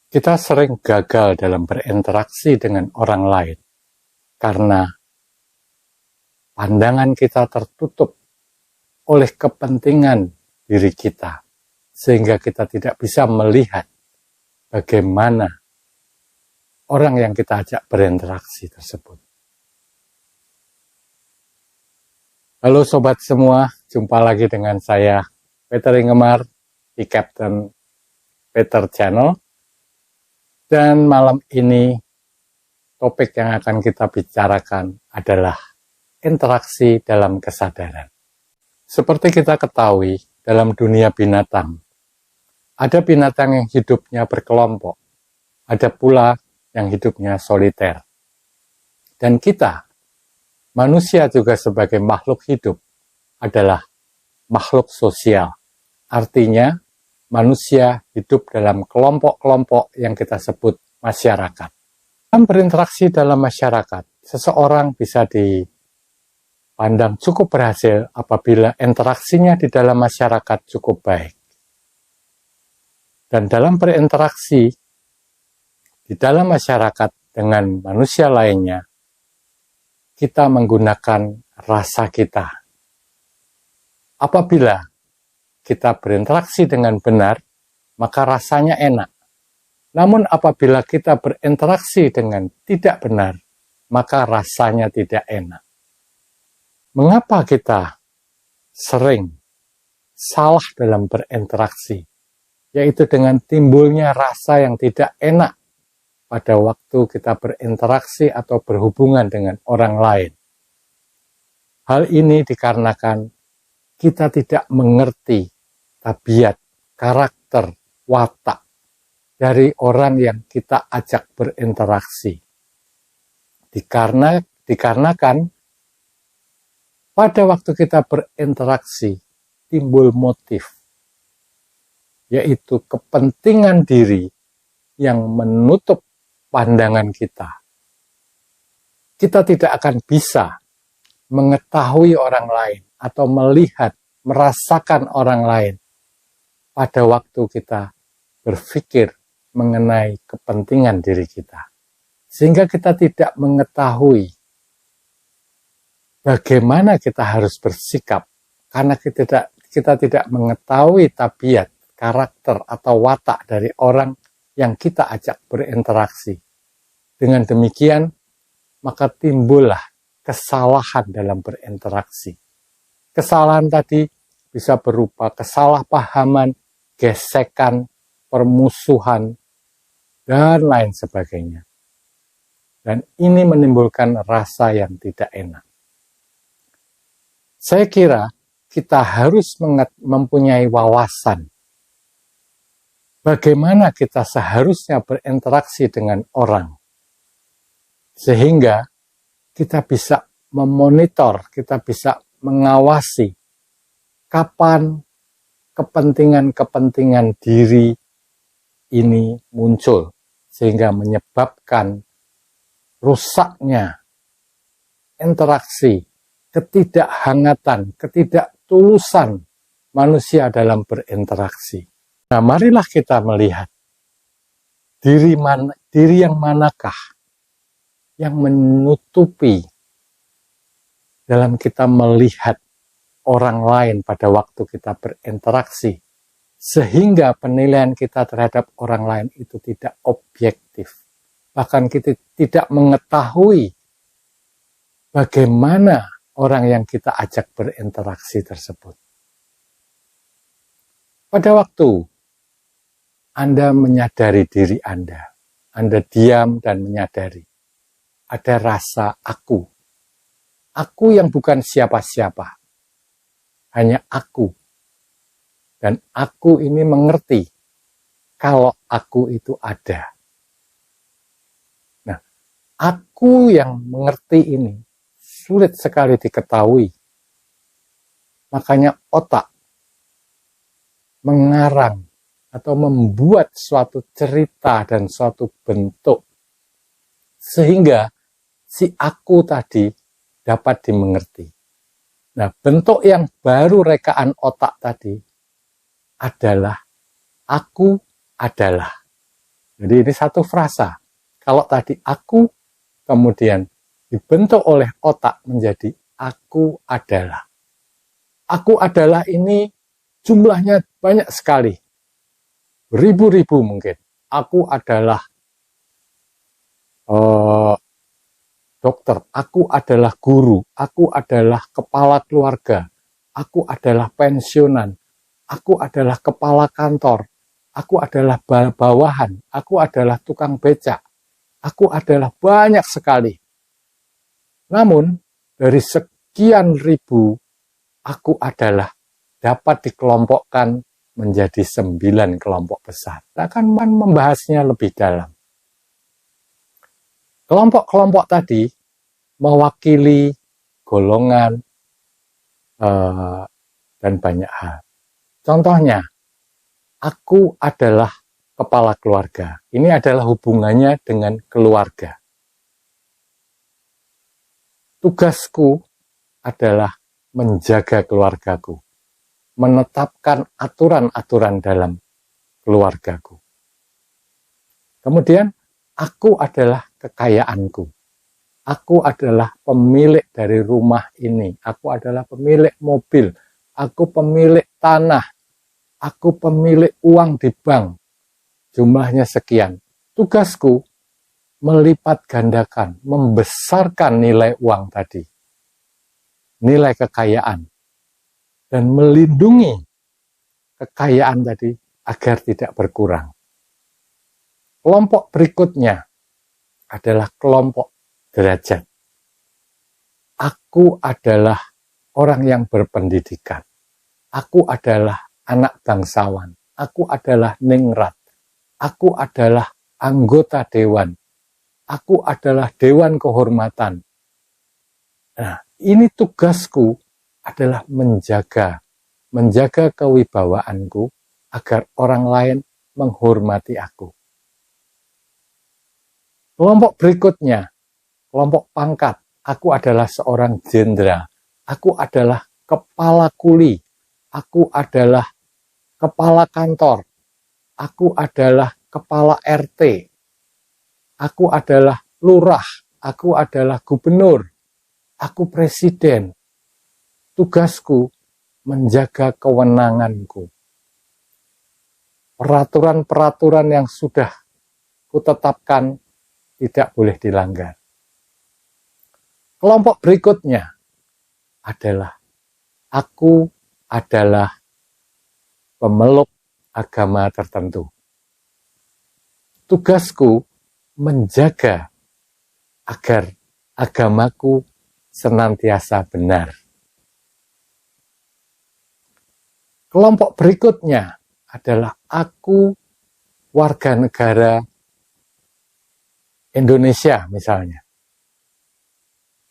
Kita sering gagal dalam berinteraksi dengan orang lain karena pandangan kita tertutup oleh kepentingan diri kita, sehingga kita tidak bisa melihat bagaimana orang yang kita ajak berinteraksi tersebut. Halo sobat semua, jumpa lagi dengan saya Peter Ingemar di Captain Peter Channel. Dan malam ini topik yang akan kita bicarakan adalah interaksi dalam kesadaran. Seperti kita ketahui, dalam dunia binatang, ada binatang yang hidupnya berkelompok, ada pula yang hidupnya soliter. Dan kita, manusia juga sebagai makhluk hidup, adalah makhluk sosial. Artinya, manusia hidup dalam kelompok-kelompok yang kita sebut masyarakat. Dalam berinteraksi dalam masyarakat, seseorang bisa dipandang cukup berhasil apabila interaksinya di dalam masyarakat cukup baik. Dan dalam berinteraksi di dalam masyarakat dengan manusia lainnya, kita menggunakan rasa kita. Apabila kita berinteraksi dengan benar, maka rasanya enak. Namun apabila kita berinteraksi dengan tidak benar, maka rasanya tidak enak. Mengapa kita sering salah dalam berinteraksi? Yaitu dengan timbulnya rasa yang tidak enak pada waktu kita berinteraksi atau berhubungan dengan orang lain. Hal ini dikarenakan kita tidak mengerti tabiat, karakter, watak dari orang yang kita ajak berinteraksi. Dikarenakan pada waktu kita berinteraksi timbul motif, yaitu kepentingan diri yang menutup pandangan kita. Kita tidak akan bisa mengetahui orang lain atau melihat, merasakan orang lain pada waktu kita berpikir mengenai kepentingan diri kita. Sehingga kita tidak mengetahui bagaimana kita harus bersikap, karena kita tidak mengetahui tabiat, karakter, atau watak dari orang yang kita ajak berinteraksi. Dengan demikian, maka timbullah kesalahan dalam berinteraksi. Kesalahan tadi bisa berupa kesalahpahaman, gesekan, permusuhan, dan lain sebagainya. Dan ini menimbulkan rasa yang tidak enak. Saya kira kita harus mempunyai wawasan bagaimana kita seharusnya berinteraksi dengan orang, sehingga kita bisa memonitor, kita bisa mengawasi kapan kepentingan-kepentingan diri ini muncul, sehingga menyebabkan rusaknya interaksi, ketidakhangatan, ketidaktulusan manusia dalam berinteraksi. Nah, marilah kita melihat diri yang manakah yang menutupi dalam kita melihat orang lain pada waktu kita berinteraksi, sehingga penilaian kita terhadap orang lain itu tidak objektif. Bahkan kita tidak mengetahui bagaimana orang yang kita ajak berinteraksi tersebut. Pada waktu Anda menyadari diri Anda diam dan menyadari ada rasa aku. Aku yang bukan siapa-siapa. Hanya aku. Dan aku ini mengerti kalau aku itu ada. Nah, aku yang mengerti ini sulit sekali diketahui. Makanya otak mengarang atau membuat suatu cerita dan suatu bentuk sehingga si aku tadi dapat dimengerti. Nah, bentuk yang baru rekaan otak tadi adalah aku adalah. Jadi ini satu frasa. Kalau tadi aku kemudian dibentuk oleh otak menjadi aku adalah. Aku adalah ini jumlahnya banyak sekali. Ribu-ribu mungkin. Aku adalah dokter, aku adalah guru, aku adalah kepala keluarga, aku adalah pensiunan, aku adalah kepala kantor, aku adalah bawahan, aku adalah tukang becak, aku adalah banyak sekali. Namun, dari sekian ribu, aku adalah dapat dikelompokkan menjadi 9 kelompok besar. Kita akan membahasnya lebih dalam. Kelompok-kelompok tadi mewakili golongan dan banyak hal. Contohnya, aku adalah kepala keluarga. Ini adalah hubungannya dengan keluarga. Tugasku adalah menjaga keluargaku, menetapkan aturan-aturan dalam keluargaku. Kemudian, aku adalah kekayaanku. Aku adalah pemilik dari rumah ini. Aku adalah pemilik mobil. Aku pemilik tanah. Aku pemilik uang di bank. Jumlahnya sekian. Tugasku melipat gandakan, membesarkan nilai uang tadi. Nilai kekayaan. Dan melindungi kekayaan tadi agar tidak berkurang. Kelompok berikutnya adalah kelompok derajat. Aku adalah orang yang berpendidikan. Aku adalah anak bangsawan. Aku adalah ningrat. Aku adalah anggota dewan. Aku adalah dewan kehormatan. Nah, ini tugasku adalah menjaga kewibawaanku agar orang lain menghormati aku. Kelompok berikutnya, kelompok pangkat. Aku adalah seorang jenderal. Aku adalah kepala kuli. Aku adalah kepala kantor. Aku adalah kepala RT. Aku adalah lurah. Aku adalah gubernur. Aku presiden. Tugasku menjaga kewenanganku. Peraturan-peraturan yang sudah kutetapkan tidak boleh dilanggar. Kelompok berikutnya adalah aku adalah pemeluk agama tertentu. Tugasku menjaga agar agamaku senantiasa benar. Kelompok berikutnya adalah aku warga negara Indonesia misalnya.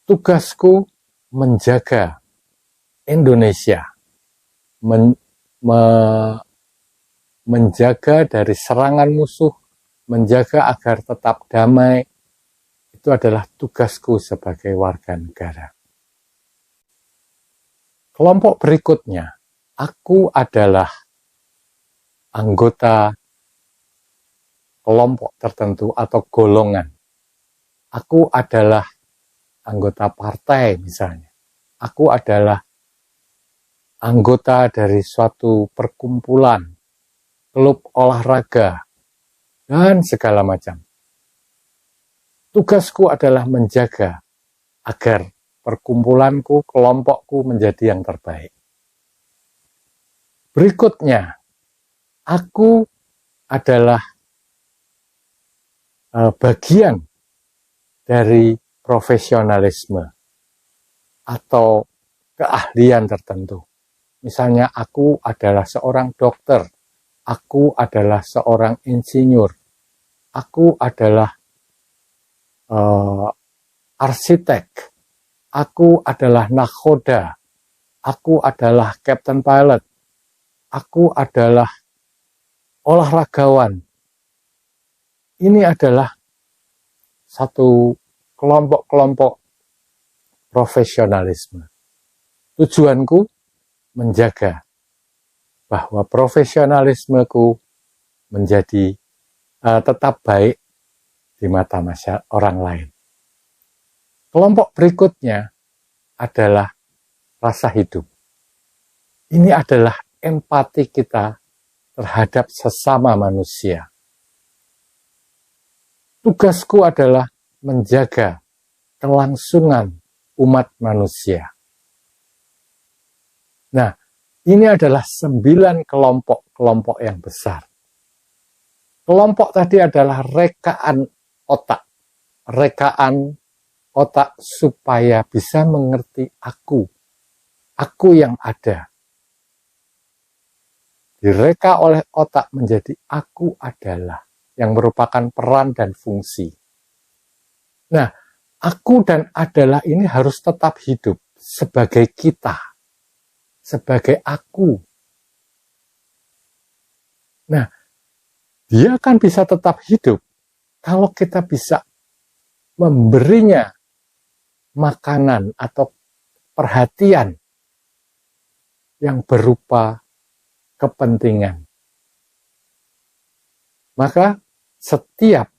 Tugasku menjaga Indonesia, menjaga dari serangan musuh, menjaga agar tetap damai. Itu adalah tugasku sebagai warga negara. Kelompok berikutnya, aku adalah anggota kelompok tertentu atau golongan. Aku adalah anggota partai misalnya. Aku adalah anggota dari suatu perkumpulan, klub olahraga, dan segala macam. Tugasku adalah menjaga agar perkumpulanku, kelompokku menjadi yang terbaik. Berikutnya, aku adalah bagian dari profesionalisme atau keahlian tertentu. Misalnya aku adalah seorang dokter, aku adalah seorang insinyur, aku adalah arsitek, aku adalah nakhoda, aku adalah captain pilot, aku adalah olahragawan. Ini adalah satu kelompok-kelompok profesionalisme. Tujuanku menjaga bahwa profesionalismeku menjadi tetap baik di mata masyarakat orang lain. Kelompok berikutnya adalah rasa hidup. Ini adalah empati kita terhadap sesama manusia. Tugasku adalah menjaga kelangsungan umat manusia. Nah, ini adalah 9 kelompok-kelompok yang besar. Kelompok tadi adalah rekaan otak. Rekaan otak supaya bisa mengerti aku yang ada. Direka oleh otak menjadi aku adalah, yang merupakan peran dan fungsi. Nah, aku dan adalah ini harus tetap hidup sebagai kita, sebagai aku. Nah, dia akan bisa tetap hidup kalau kita bisa memberinya makanan atau perhatian yang berupa kepentingan. Maka setiap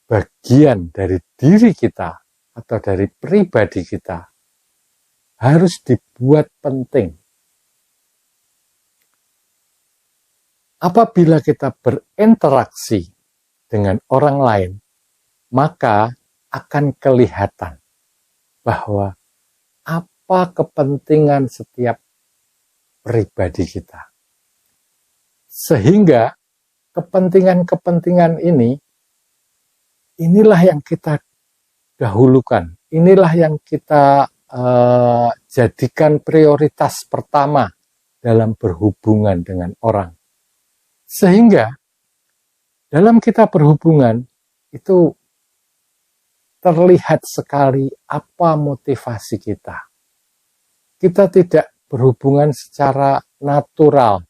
bagian dari diri kita atau dari pribadi kita harus dibuat penting. Apabila kita berinteraksi dengan orang lain, maka akan kelihatan bahwa apa kepentingan setiap pribadi kita. Sehingga kepentingan-kepentingan inilah yang kita dahulukan, inilah yang kita jadikan prioritas pertama dalam berhubungan dengan orang. Sehingga dalam kita berhubungan itu terlihat sekali apa motivasi kita. Kita tidak berhubungan secara natural.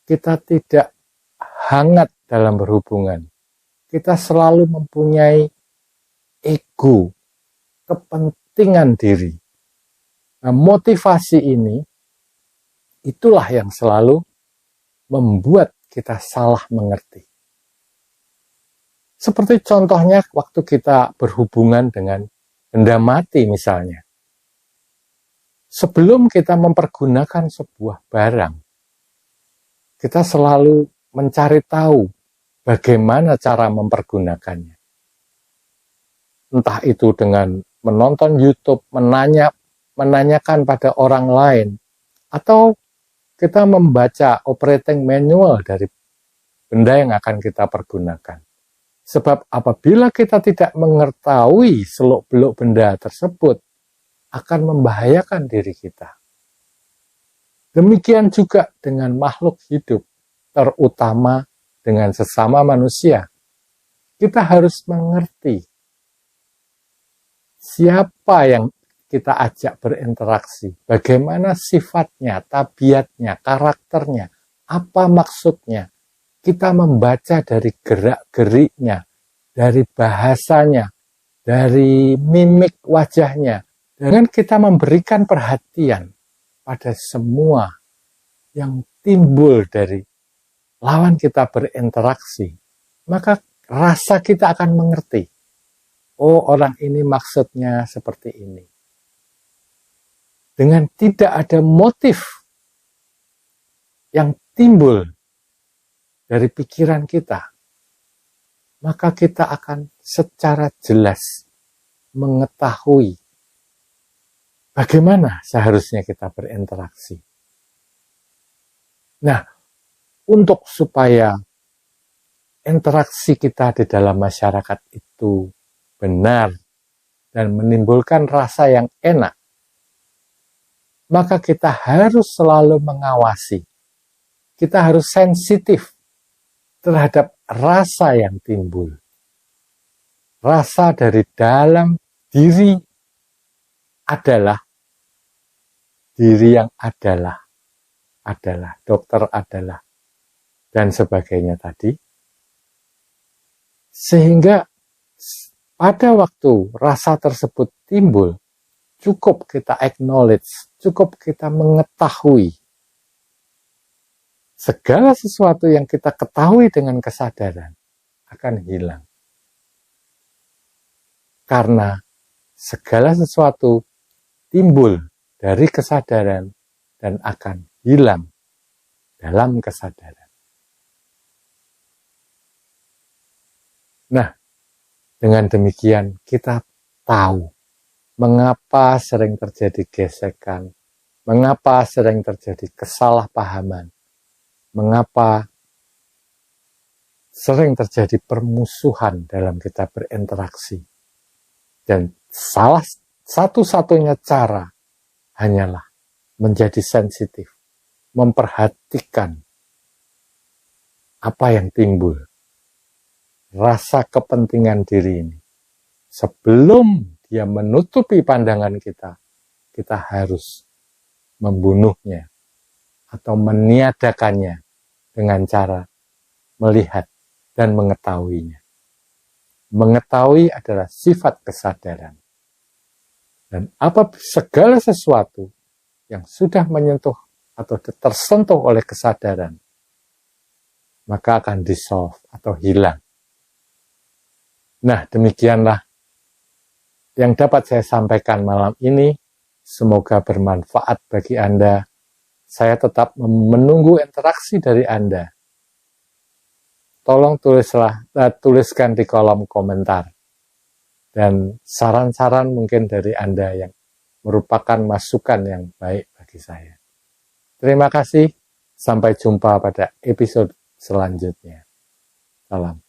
Kita tidak hangat dalam berhubungan. Kita selalu mempunyai ego, kepentingan diri. Nah, motivasi ini, itulah yang selalu membuat kita salah mengerti. Seperti contohnya waktu kita berhubungan dengan benda mati misalnya. Sebelum kita mempergunakan sebuah barang, kita selalu mencari tahu bagaimana cara mempergunakannya. Entah itu dengan menonton YouTube, menanyakan pada orang lain, atau kita membaca operating manual dari benda yang akan kita pergunakan. Sebab apabila kita tidak mengetahui seluk-beluk benda tersebut, akan membahayakan diri kita. Demikian juga dengan makhluk hidup, terutama dengan sesama manusia. Kita harus mengerti siapa yang kita ajak berinteraksi, bagaimana sifatnya, tabiatnya, karakternya, apa maksudnya. Kita membaca dari gerak-geriknya, dari bahasanya, dari mimik wajahnya, dengan kita memberikan perhatian pada semua yang timbul dari lawan kita berinteraksi, maka rasa kita akan mengerti. Oh, orang ini maksudnya seperti ini. Dengan tidak ada motif yang timbul dari pikiran kita, maka kita akan secara jelas mengetahui bagaimana seharusnya kita berinteraksi. Nah, untuk supaya interaksi kita di dalam masyarakat itu benar dan menimbulkan rasa yang enak, maka kita harus selalu mengawasi. Kita harus sensitif terhadap rasa yang timbul. Rasa dari dalam diri adalah diri yang adalah, dokter adalah, dan sebagainya tadi. Sehingga pada waktu rasa tersebut timbul, cukup kita acknowledge, cukup kita mengetahui segala sesuatu yang kita ketahui dengan kesadaran akan hilang. Karena segala sesuatu timbul dari kesadaran dan akan hilang dalam kesadaran. Nah, dengan demikian kita tahu mengapa sering terjadi gesekan, mengapa sering terjadi kesalahpahaman, mengapa sering terjadi permusuhan dalam kita berinteraksi. Dan salah satu-satunya cara hanyalah menjadi sensitif, memperhatikan apa yang timbul, rasa kepentingan diri ini. Sebelum dia menutupi pandangan kita, kita harus membunuhnya atau meniadakannya dengan cara melihat dan mengetahuinya. Mengetahui adalah sifat kesadaran. Dan segala sesuatu yang sudah menyentuh atau tersentuh oleh kesadaran, maka akan dissolve atau hilang. Nah, demikianlah yang dapat saya sampaikan malam ini. Semoga bermanfaat bagi Anda. Saya tetap menunggu interaksi dari Anda. Tolong tuliskan di kolom komentar. Dan saran-saran mungkin dari Anda yang merupakan masukan yang baik bagi saya. Terima kasih. Sampai jumpa pada episode selanjutnya. Salam.